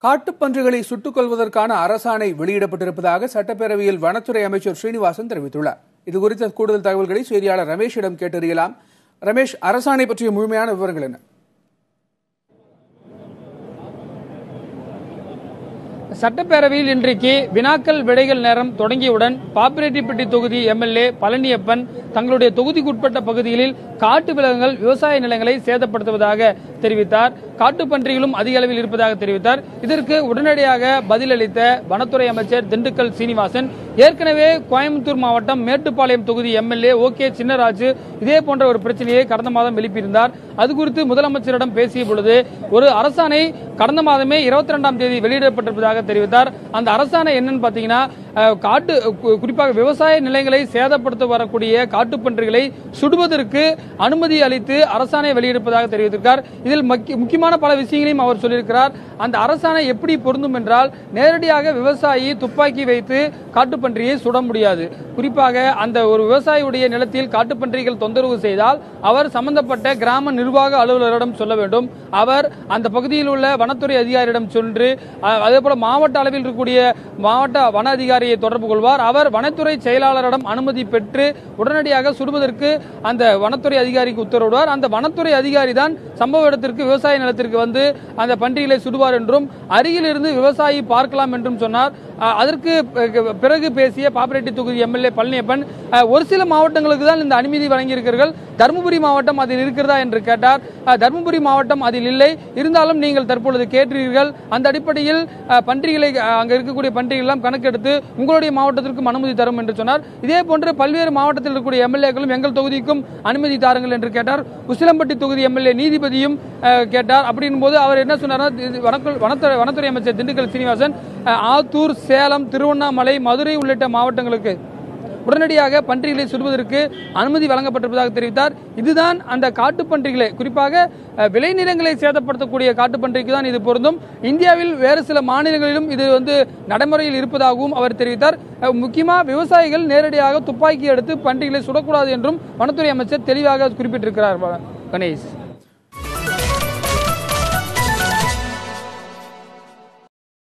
காட்டுப்பன்றிகளை சுட்டுக் கொல்வதற்கான அரசாணை வெளியிடப்பட்டிருப்பதாக சட்டப்பேரவையில் வனத்துறை அமைச்சர் ஸ்ரீனிவாசன் தெரிவித்துள்ளார். இதுகுறித்த கூடுதல் தகவல்களை செய்தியாளர் ரமேஷிடம் கேட்டறியலாம். ரமேஷ், அரசாணை பற்றிய முழுமையான விவரங்கள் என்ன? சட்டப்பேரவையில் இன்றைக்கு வினாக்கள் விடைகள் நேரம் தொடங்கியவுடன் பாப்பிரெட்டிப்பட்டி தொகுதி எம்எல்ஏ பழனியப்பன் தங்களுடைய தொகுதிக்குட்பட்ட பகுதிகளில் காட்டு விலங்குகள் விவசாய நிலங்களை சேதப்படுத்துவதாக தெரிவித்தார். காட்டுப்பன்றிகளும் அதிக அளவில் இருப்பதாக தெரிவித்தார். இதற்கு உடனடியாக பதிலளித்த வனத்துறை அமைச்சர் திண்டுக்கல் சீனிவாசன், ஏற்கனவே கோயம்புத்தூர் மாவட்டம் மேட்டுப்பாளையம் தொகுதி எம்எல்ஏ ஓகே சின்னராஜு இதே போன்ற ஒரு பிரச்சனையை கடந்த மாதம் எழுப்பியிருந்தார். அது குறித்து முதலமைச்சரிடம் பேசிய பொழுது ஒரு அரசாணை கடந்த மாதமே 22ஆம் தேதி வெளியிடப்பட்டிருப்பதாக தெரிவித்தார். அந்த அரசாணை என்னன்னு பாத்தீங்கன்னா, குறிப்பாக விவசாய நிலங்களை சேதப்படுத்த வரக்கூடிய காட்டுப்பன்றிகளை சுடுவதற்கு அனுமதி அளித்து அரசாணை வெளியிட்டிருப்பதாக தெரிவித்திருக்கிறார். இதில் முக்கியமான பல விஷயங்களையும் அவர் சொல்லியிருக்கிறார். அந்த அரசாணை எப்படி பொருந்தும் என்றால், நேரடியாக விவசாயி துப்பாக்கி வைத்து காட்டுப்பன்றியை சுட முடியாது. குறிப்பாக அந்த ஒரு விவசாயியுடைய நிலத்தில் காட்டுப்பன்றிகள் தொந்தரவு செய்தால் அவர் சம்பந்தப்பட்ட கிராம நிர்வாக அலுவலரிடம் சொல்ல வேண்டும். அவர் அந்த பகுதியில் உள்ள வனத்துறை அதிகாரியிடம் சென்று, அதே போல மாவட்ட அளவில் இருக்கக்கூடிய மாவட்ட வன அதிகாரியை தொடர்பு கொள்வார். அவர் வனத்துறை செயலாளரிடம் அனுமதி பெற்று உடனடியாக சுடுவதற்கு அந்த வனத்துறை அதிகாரிக்கு உத்தரவிடுவார். அந்த வனத்துறை அதிகாரி தான் சம்பவ இடத்திற்கு விவசாய நிலத்திற்கு வந்து அந்த பன்றிகளை சுடுவார் என்றும் அருகில் இருந்து விவசாயி பார்க்கலாம் என்றும் சொன்னார். அதற்கு பிறகு பேசிய பாப்பிரெட்டி தொகுதி எம்எல்ஏ பழனியப்பன், ஒரு சில மாவட்டங்களுக்கு தான் இந்த அனுமதி வழங்கியிருக்கிறார்கள், தருமபுரி மாவட்டம் அதில் இருக்கிறதா என்று கேட்டார். தருமபுரி மாவட்டம் அதில் இல்லை, இருந்தாலும் நீங்கள் தற்பொழுது கேட்டீர்கள், அந்த அடிப்படையில் பன்றிகளை அங்க இருக்கக்கூடிய பன்றிகள் எல்லாம் கணக்கெடுத்து உங்களுடைய மாவட்டத்திற்கும் அனுமதி தரும் என்று சொன்னார். இதே போன்று பல்வேறு மாவட்டத்தில் இருக்கக்கூடிய எம்எல்ஏக்களும் எங்கள் தொகுதிக்கும் அனுமதி தாருங்கள் என்று கேட்டார். உசிலம்பட்டி தொகுதி எம்எல்ஏ நீதிபதியும் கேட்டார். அப்படின் போது அவர் என்ன சொன்னார், வனத்துறை அமைச்சர் திண்டுக்கல் சீனிவாசன் ஆத்தூர், சேலம், திருவண்ணாமலை, மதுரை உள்ளிட்ட மாவட்டங்களுக்கு உடனடியாக பன்றிகளை சுடுவதற்கு அனுமதி வழங்கப்பட்டிருப்பதாக தெரிவித்தார். இதுதான் அந்த காட்டுப்பன்றிகளை, குறிப்பாக விளைநிலங்களை சேதப்படுத்தக்கூடிய காட்டுப்பன்றிக்கு தான் இது பொருந்தும். இந்தியாவில் வேறு சில மாநிலங்களிலும் இது நடைமுறையில் இருப்பதாகவும் அவர் தெரிவித்தார். முக்கியமாக விவசாயிகள் நேரடியாக துப்பாக்கி எடுத்து பன்றிகளை சுடக்கூடாது என்றும் வனத்துறை அமைச்சர் தெளிவாக குறிப்பிட்டிருக்கிறார். கணேஷ்.